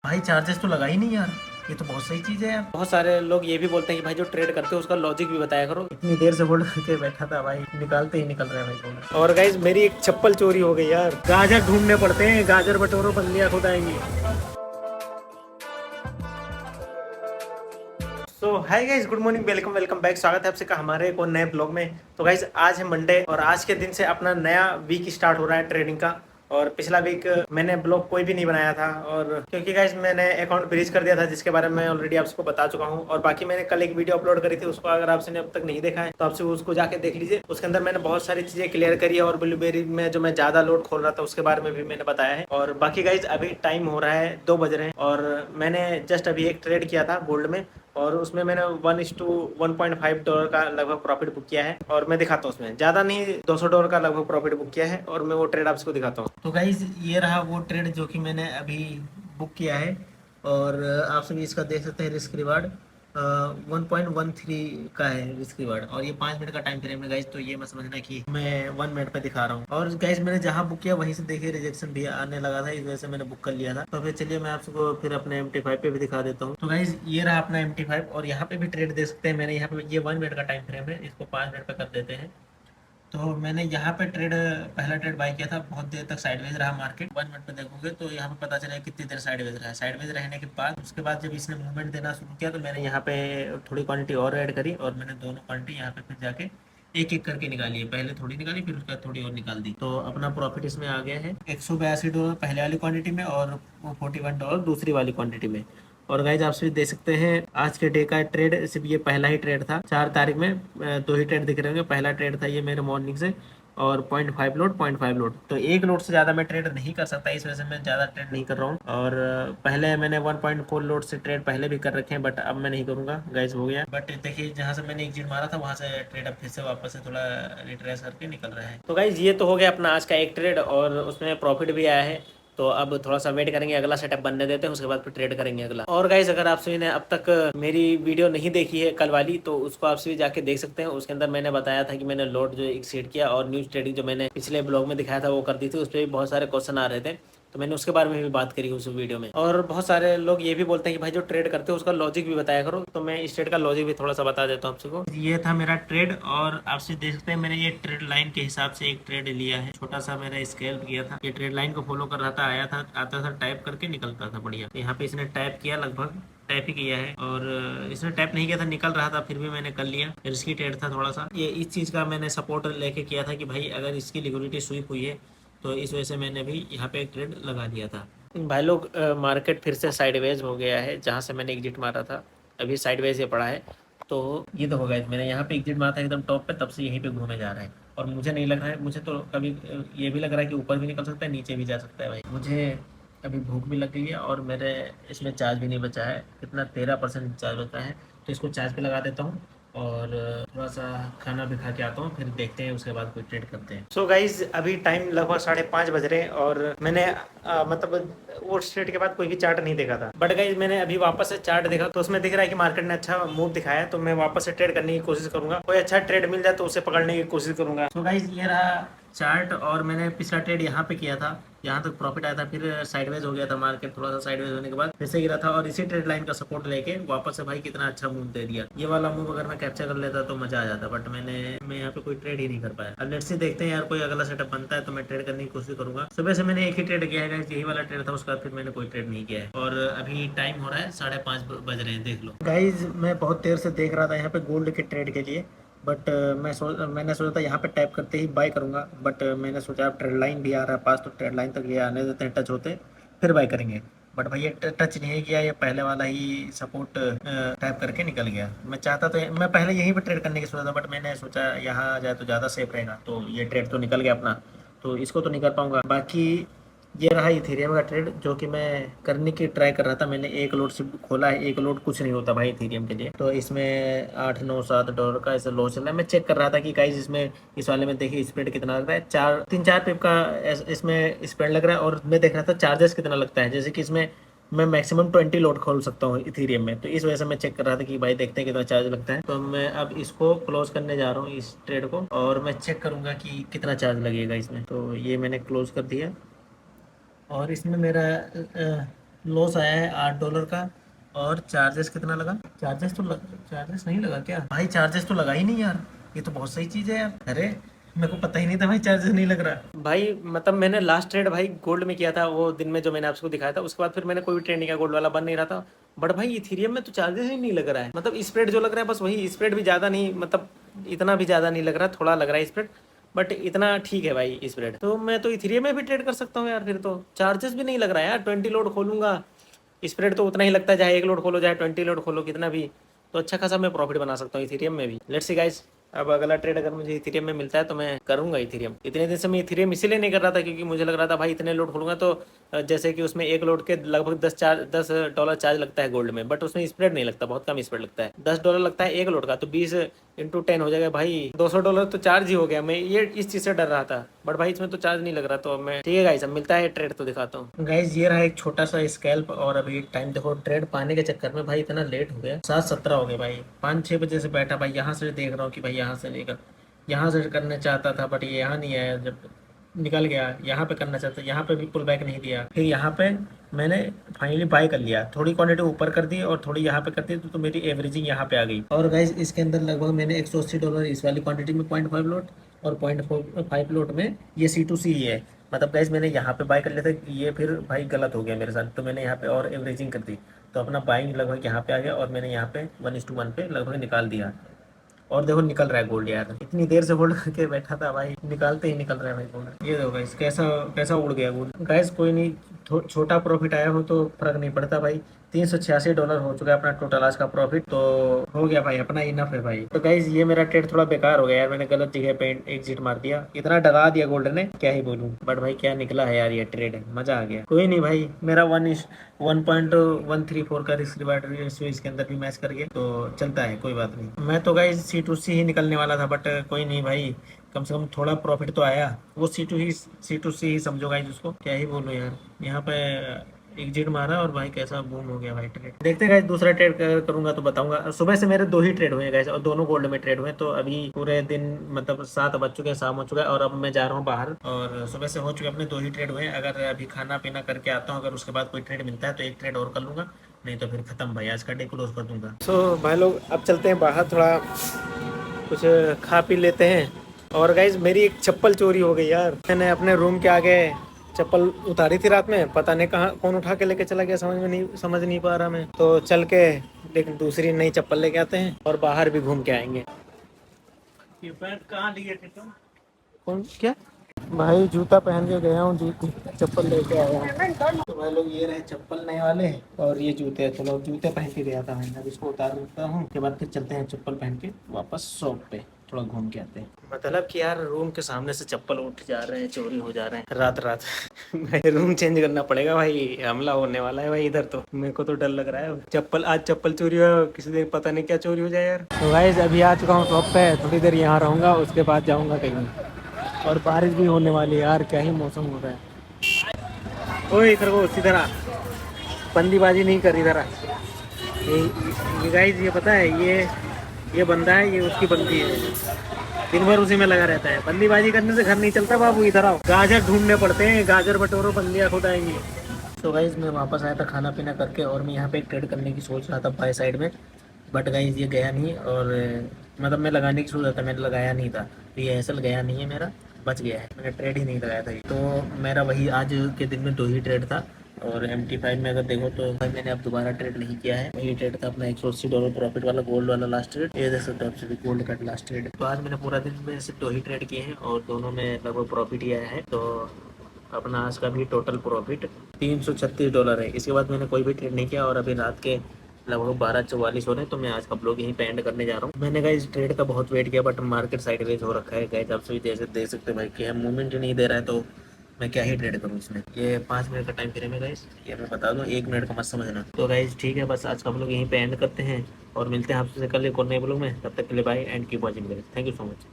भाई चार्जेस तो लगा ही नहीं यार। ये तो बहुत सही चीज है यार। बहुत सारे लोग ये भी बोलते हैं कि भाई जो ट्रेड करते हो उसका लॉजिक भी बताया करो। इतनी देर से होल्ड करके बैठा था भाई, निकालते ही निकल रहे हैं भाई होल्ड। और गाइज मेरी एक चप्पल चोरी हो गई यार। गाजर ढूंढने पड़ते हैं, गाजर बटोरो बल्लियां खुद आएंगी। So hi guys, good morning, welcome welcome back. स्वागत है आपसे का हमारे एक और नए ब्लॉग में। तो गाइज आज है मंडे और आज के दिन से अपना नया वीक स्टार्ट हो रहा है ट्रेडिंग का। और पिछला वीक मैंने ब्लॉग कोई भी नहीं बनाया था, और क्योंकि गाइज मैंने अकाउंट फ्रीज कर दिया था जिसके बारे में ऑलरेडी आपको बता चुका हूँ। और बाकी मैंने कल एक वीडियो अपलोड करी थी, उसको अगर आपने अब तक नहीं देखा है तो आपसे उसको जाके देख लीजिए। उसके अंदर मैंने बहुत सारी चीजें क्लियर करी है और ब्लूबेरी में जो मैं ज्यादा लोड खोल रहा था उसके बारे में भी मैंने बताया है। और बाकी गाइज अभी टाइम हो रहा है 2 बज रहे हैं और मैंने जस्ट अभी एक ट्रेड किया था गोल्ड में, और उसमें मैंने 1:1.5 डॉलर का लगभग प्रॉफिट बुक किया है। और मैं दिखाता हूँ, उसमें ज़्यादा नहीं, $200 का लगभग प्रॉफिट बुक किया है और मैं वो ट्रेड आपको दिखाता हूँ। तो गाइज ये रहा वो ट्रेड जो कि मैंने अभी बुक किया है। और आप सभी इसका देख सकते हैं रिस्क रिवार्ड 1.13 का है रिस्क रिवार्ड। और ये 5 मिनट का टाइम फ्रेम है गाइज, तो ये मैं समझना कि मैं 1 मिनट पे दिखा रहा हूँ। और गाइज मैंने जहाँ बुक किया वहीं से देखिए रिजेक्शन भी आने लगा था, इस वजह से मैंने बुक कर लिया था। तो फिर चलिए मैं आपको फिर अपने MT5 पे भी दिखा देता हूँ। तो गाइज ये रहा अपना MT5 और यहाँ पे भी ट्रेड देख सकते हैं। मैंने यहाँ पे ये 1 मिनट का टाइम फ्रेम है, इसको 5 मिनट पे कर देते हैं। तो मैंने यहाँ पे पहला ट्रेड बाय किया था, बहुत देर तक साइडवेज रहा मार्केट। 1 मिनट पे देखोगे तो यहाँ पे पता चला कितनी देर साइडवेज रहा है। साइडवेज रहने के बाद उसके बाद जब इसने मूवमेंट देना शुरू किया तो मैंने यहाँ पे थोड़ी क्वांटिटी और ऐड करी और मैंने दोनों क्वांटिटी यहाँ पे फिर जाके एक एक करके निकाली है। पहले थोड़ी निकाली, फिर उसके बाद थोड़ी और निकाल दी। तो अपना प्रॉफिट इसमें आ गया है $182 पहले वाली क्वांटिटी में और $41 दूसरी वाली क्वांटिटी में। और गाइज आप सभी देख सकते हैं आज के डे का ट्रेड सिर्फ ये पहला ही ट्रेड था। 4 तारीख में 2 ही ट्रेड दिख रहे होंगे। पहला ट्रेड था ये मेरे मॉर्निंग से, और 0.5 लोड तो एक लोड से ज़्यादा मैं ट्रेड नहीं कर सकता, इस वजह से मैं ज़्यादा ट्रेड नहीं कर रहा हूँ। और पहले मैंने 1.4 लोड से ट्रेड पहले भी कर रखे हैं, बट अब मैं नहीं करूँगा गाइज, हो गया। बट देखिए जहाँ से मैंने एग्जिट मारा था वहाँ से ट्रेड अब फिर से वापस से थोड़ा रिट्रेस करके निकल रहा है। तो गाइज ये तो हो गया अपना आज का एक ट्रेड और उसमें प्रॉफिट भी आया है। तो अब थोड़ा सा वेट करेंगे, अगला सेटअप बनने देते हैं, उसके बाद फिर ट्रेड करेंगे अगला। और गाइस अगर आप सभी ने अब तक मेरी वीडियो नहीं देखी है कल वाली तो उसको आप सभी जाके देख सकते हैं। उसके अंदर मैंने बताया था कि मैंने लोड जो एक्सीड किया और न्यूज ट्रेडिंग जो मैंने पिछले ब्लॉग में दिखाया था वो कर दी थी। उस पर भी बहुत सारे क्वेश्चन आ रहे थे, तो मैंने उसके बारे में भी बात करी उस वीडियो में। और बहुत सारे लोग ये भी बोलते हैं कि भाई जो ट्रेड करते हो उसका लॉजिक भी बताया करो, तो मैं इस ट्रेड का लॉजिक भी थोड़ा सा बता देता हूँ आपको। ये था मेरा ट्रेड और आपसे देख सकते हैं मैंने ये ट्रेड लाइन के हिसाब से एक ट्रेड लिया है। छोटा सा मैंने स्केल किया था, ये ट्रेड लाइन को फॉलो कर रहा था, आया था, आता था, टाइप करके निकलता था बढ़िया। यहाँ पे इसने टाइप किया, लगभग टाइप ही किया है। और इसने टाइप नहीं किया था, निकल रहा था, फिर भी मैंने कर लिया। रिस्की ट्रेड था थोड़ा सा, ये इस चीज़ का मैंने सपोर्ट लेके किया था कि भाई अगर इसकी लिक्विडिटी स्वीप हुई है तो इस वजह से मैंने भी यहाँ पे एक ट्रेड लगा दिया था। भाई लोग मार्केट फिर से साइडवेज हो गया है, जहाँ से मैंने एग्जिट मारा था अभी साइडवेज ये पड़ा है। तो ये तो होगा, मैंने यहाँ पे एग्जिट मारा था एकदम टॉप पे, तब से यहीं पे घूमे जा रहा है। और मुझे नहीं लग रहा है, मुझे तो कभी ये भी लग रहा है कि ऊपर भी निकल सकता है, नीचे भी जा सकता है। भाई मुझे अभी भूख भी लग गई है और मेरे इसमें चार्ज भी नहीं बचा है, कितना 13% चार्ज बचा है। तो इसको चार्ज पे लगा देता हूँ और थोड़ा सा खाना भी खा के आता हूँ, फिर देखते हैं उसके बाद कोई ट्रेड करते हैं। सो गाइज अभी टाइम लगभग 5:30 बज रहे हैं और मैंने मतलब वो ट्रेड के बाद कोई भी चार्ट नहीं देखा था। बट गाइज मैंने अभी वापस से चार्ट देखा तो उसमें दिख रहा है कि मार्केट ने अच्छा मूव दिखाया है, तो मैं वापस से ट्रेड करने की कोशिश करूंगा। कोई अच्छा ट्रेड मिल जाए तो उसे पकड़ने की कोशिश करूंगा। सो गाइज ये रहा चार्ट और मैंने पिछला ट्रेड यहाँ पे किया था, यहाँ तक प्रॉफिट आया था, फिर साइडवेज हो गया था मार्केट, थोड़ा सा साइडवेज होने के बाद फिर से गिरा था और इसी ट्रेड लाइन का सपोर्ट लेके वापस से भाई कितना अच्छा मूव दे दिया। ये वाला मूव अगर मैं कैप्चर कर लेता तो मजा आ जाता, बट मैं यहाँ पे कोई ट्रेड ही नहीं कर पाया। अब लेट्स सी, देखते हैं यार कोई अगला सेटअप बनता है तो मैं ट्रेड करने की कोशिश करूंगा। सुबह से मैंने एक ही ट्रेड किया है, यही वाला ट्रेड था, उसके बाद फिर मैंने कोई ट्रेड नहीं किया है। और अभी टाइम हो रहा है 5:30 बज रहे हैं, देख लो गाइज। मैं बहुत देर से देख रहा था यहाँ पे गोल्ड के ट्रेड के लिए, बट मैंने सोचा था यहाँ पे टैप करते ही बाय करूँगा, बट मैंने सोचा अब ट्रेड लाइन भी आ रहा है पास, तो ट्रेड लाइन तक ये आने देते हैं, टच होते फिर बाय करेंगे। बट भाई ये टच नहीं किया, ये पहले वाला ही सपोर्ट टैप करके निकल गया। मैं चाहता तो मैं पहले यहीं पे ट्रेड करने की सोचा था, बट मैंने सोचा यहाँ आ जाए तो ज़्यादा सेफ रहेगा, तो ये ट्रेड तो निकल गया अपना, तो इसको तो नहीं कर पाऊंगा। बाकी ये रहा इथेरियम का ट्रेड जो कि मैं करने की ट्राई कर रहा था। मैंने एक लोड से खोला है, एक लोड कुछ नहीं होता भाई इथेरियम के लिए। तो इसमें 8 9 7 डॉलर का ऐसे लॉस चल रहा है। मैं चेक कर रहा था कि गाइस इसमें इस वाले में देखिए स्प्रेड कितना लग रहा है, 3 4 पिप का इसमें स्प्रेड लग रहा है। और मैं देख रहा था चार्जेस कितना लगता है, जैसे कि इसमें मैं मैक्सिमम 20 लोड खोल सकता हूँ इथेरियम में, तो इस वजह से मैं चेक कर रहा था कि भाई देखते हैं कितना चार्ज लगता है। तो मैं अब इसको क्लोज करने जा रहा हूँ इस ट्रेड को, और मैं चेक करूंगा कि कितना चार्ज लगेगा इसमें। तो ये मैंने क्लोज कर दिया और इसमें मेरा लॉस आया है $8 का। और चार्जेस कितना लगा? चार्जेस नहीं लगा क्या भाई? चार्जेस तो लगा ही नहीं यार। ये तो बहुत सही चीज़ है यार। अरे मेरे को पता ही नहीं था भाई चार्जेस नहीं लग रहा भाई। मतलब मैंने लास्ट ट्रेड भाई गोल्ड में किया था वो दिन में, जो मैंने आपको दिखाया था। उसके बाद फिर मैंने कोई भी ट्रेड नहीं किया, गोल्ड वाला बन नहीं रहा था। बट भाई इथीरियम में तो चार्जेस ही नहीं लग रहा है। मतलब स्प्रेड जो लग रहा है बस वही स्प्रेड, भी ज़्यादा नहीं, मतलब इतना भी ज़्यादा नहीं लग रहा, थोड़ा लग रहा है स्प्रेड। बट इतना ठीक है भाई स्प्रेड। तो मैं तो इथीरियम में भी ट्रेड कर सकता हूँ यार। फिर तो चार्जेस भी नहीं लग रहा है यार। 20 लोड खोलूंगा, स्प्रेड तो उतना ही लगता है, चाहे 1 लोड खोलो चाहे 20 लोड खोलो, कितना भी। तो अच्छा खासा मैं प्रॉफिट बना सकता हूँ इथीरियम में भी। लेट्स सी गाइस, अब अगला ट्रेड अगर मुझे इथीरियम में मिलता है तो मैं करूंगा इथीरियम। इतने दिन से मैं इथीरियम इसीलिए नहीं कर रहा था क्योंकि मुझे लग रहा था भाई इतने लोड खोलूंगा तो जैसे कि उसमें 1 लोड के लगभग $10 चार्ज लगता है गोल्ड में। बट उसमें स्प्रेड नहीं लगता, बहुत कम स्प्रेड लगता है। $10 लगता है 1 लोड का, तो 20 × 10 हो जाएगा भाई, $200 तो चार्ज ही हो गया। मैं ये इस चीज़ से डर रहा था, बट भाई इसमें तो चार्ज नहीं लग रहा। तो अब मैं ठीक है गाइस, अब मिलता है ट्रेड तो दिखाता हूँ। गाइस ये रहा एक छोटा सा स्कैल्प। और अभी टाइम देखो, ट्रेड पाने के चक्कर में भाई इतना लेट हो गया, 7:17 हो गए भाई। 5-6 बजे से बैठा भाई, यहाँ से देख रहा हूँ कि भाई यहाँ से लेकर यहाँ से करना चाहता था, बट ये यहाँ नहीं आया। जब निकल गया यहाँ पे करना चाहता, यहाँ पे भी पुल बैक नहीं दिया। फिर यहाँ पे मैंने फाइनली बाय कर लिया, थोड़ी क्वांटिटी ऊपर कर दी और थोड़ी यहाँ पे कर दी, तो मेरी एवरेजिंग यहाँ पे आ गई। और गाइस इसके अंदर लगभग मैंने $180 इस वाली क्वांटिटी में 0.5 लोट और 0.5 लोट में ये C2C ही है। मतलब गाइस मैंने यहाँ पे बाय कर लिया था, ये फिर भाई गलत हो गया मेरे साथ, तो मैंने यहाँ पे और एवरेजिंग कर दी। तो अपना बाइंग लगभग यहाँ पे आ गया और मैंने यहाँ पे 1:1 पे लगभग निकाल दिया। और देखो निकल रहा है गोल्ड यार, इतनी देर से होल्ड करके बैठा था भाई, निकालते ही निकल रहा है भाई गोल्ड। ये देखो गाइस कैसा कैसा उड़ गया गोल्ड। गाइस कोई नहीं, छोटा प्रॉफिट आया हो तो फर्क नहीं पड़ता भाई। $386 हो चुका है अपना टोटल आज का प्रॉफिट, तो हो गया भाई अपना, इनफ है भाई। तो गाइस ये मेरा ट्रेड थोड़ा बेकार हो गया यार, मैंने गलत जगह पे एग्जिट मार दिया, इतना डरा दिया गोल्ड ने, क्या ही बोलूं। बट भाई क्या निकला है यार ये ट्रेड, मजा आ गया। कोई नहीं भाई, मेरा 1.134 का रिस्क रिवार्ड रेशियो इसके अंदर भी मैच कर गया, तो चलता है, कोई बात नहीं। मैं तो गाइस C2C ही निकलने वाला था, बट कोई नहीं भाई, कम से कम थोड़ा प्रॉफिट तो आया। वो C2C ही समझो गाइस उसको, क्या ही बोलूं यार। यहाँ पे एग्जिट मारा और भाई कैसा बूम हो गया भाई ट्रेड। देखते हैं गाइस, दूसरा ट्रेड करूंगा तो बताऊंगा। सुबह से मेरे 2 ही ट्रेड हुए गाइस और दोनों गोल्ड में ट्रेड हुए। तो अभी पूरे दिन मतलब 7 बज चुके हैं, शाम हो चुका है और अब मैं जा रहा हूँ बाहर। और सुबह से हो चुके अपने 2 ही ट्रेड हुए। अगर अभी खाना पीना करके आता हूँ, अगर उसके बाद कोई ट्रेड मिलता है तो एक ट्रेड और कर लूंगा, नहीं तो फिर खत्म भाई, आज का डे क्लोज कर दूंगा। तो भाई लोग अब चलते हैं बाहर, थोड़ा कुछ खा पी लेते हैं। और गाइज मेरी एक चप्पल चोरी हो गई यार। मैंने अपने रूम के आगे चप्पल उतारी थी रात में, पता नहीं कहाँ कौन उठा के लेके चला गया, समझ नहीं पा रहा मैं। तो चल के लेकिन दूसरी नई चप्पल लेके आते हैं और बाहर भी घूम के आएंगे। ये पैंट कहाँ लिए थे तुम? कौन क्या भाई, जूता पहन के गया हूँ, चप्पल लेके आया हूँ। तो भाई लोग ये रहे चप्पल नए वाले और ये जूते। चलो जूते पहन के गया था मैं, अब इसको उतार देता हूँ, उसके बाद फिर चलते हैं चप्पल पहन के वापस शॉप पे, थोड़ा घूम के आते हैं। मतलब कि यार रूम के सामने से चप्पल उठ जा रहे हैं, चोरी हो जा रहे हैं रात रात। भाई रूम चेंज करना पड़ेगा भाई, हमला होने वाला है भाई इधर। तो मेरे को तो डर लग रहा है, आज चप्पल चोरी हो, किसी दिन पता नहीं क्या चोरी हो जाए यार। तो गाइस अभी आ चुका हूँ शॉप पे, थोड़ी देर यहाँ रहूँगा, उसके बाद जाऊँगा कहीं। और बारिश भी होने वाली है यार, क्या ही मौसम हो रहा है। ओए इधर को सीधा आ, बंदीबाजी नहीं कर इधर आ। ये गाइस ये पता है, ये बंदा है, ये उसकी बंदी है, दिन भर उसी में लगा रहता है। बंदीबाजी करने से घर नहीं चलता बाबू, इधर आओ। गाजर ढूंढने पड़ते हैं, गाजर बटोरो, बंदियाँ खुद आएंगी। तो गाइस मैं वापस आया था खाना पीना करके, और मैं यहाँ पे एक ट्रेड करने की सोच रहा था बाय साइड में। बट गाइस ये गया नहीं, और मतलब मैं लगाने की सोच रहा था, मैंने लगाया नहीं था, तो ये असल गया नहीं है मेरा, बच गया है, मैंने ट्रेड ही नहीं लगाया था। तो मेरा वही आज के दिन में 2 ही ट्रेड था। और MT5 में अगर देखो तो भाई मैंने अब दोबारा ट्रेड नहीं किया है। वही ट्रेड था अपना $180 प्रॉफिट वाला गोल्ड वाला लास्ट ट्रेड, ये देख सकते हो गोल्ड का लास्ट ट्रेड। तो आज मैंने पूरा दिन में सिर्फ 2 ही ट्रेड किए हैं और दोनों में लगभग प्रॉफिट ही आया है। तो अपना आज का भी टोटल प्रॉफिट $336 है। इसके बाद मैंने कोई भी ट्रेड नहीं किया, और अभी रात के लगभग 12:44 हो रहे हैं, तो मैं आज का ब्लॉग यहीं पे एंड करने जा रहा हूँ। मैंने गाइस ट्रेड का बहुत वेट किया, बट मार्केट साइडवेज हो रखा है गाइस, आप सभी जैसे देख सकते हैं भाई कि मूवमेंट नहीं दे रहा है, तो मैं क्या ही ट्रेड करूँ इसमें। ये 5 मिनट का टाइम फ्रेम है गाइस, ये मैं बता दूँ, 1 मिनट का मत समझना। तो गाइस ठीक है, बस आज का ब्लॉग यहीं पे एंड करते हैं और मिलते हैं आपसे कल एक और नए ब्लॉग में। तब तक के लिए bye and keep watching. Thank you so much.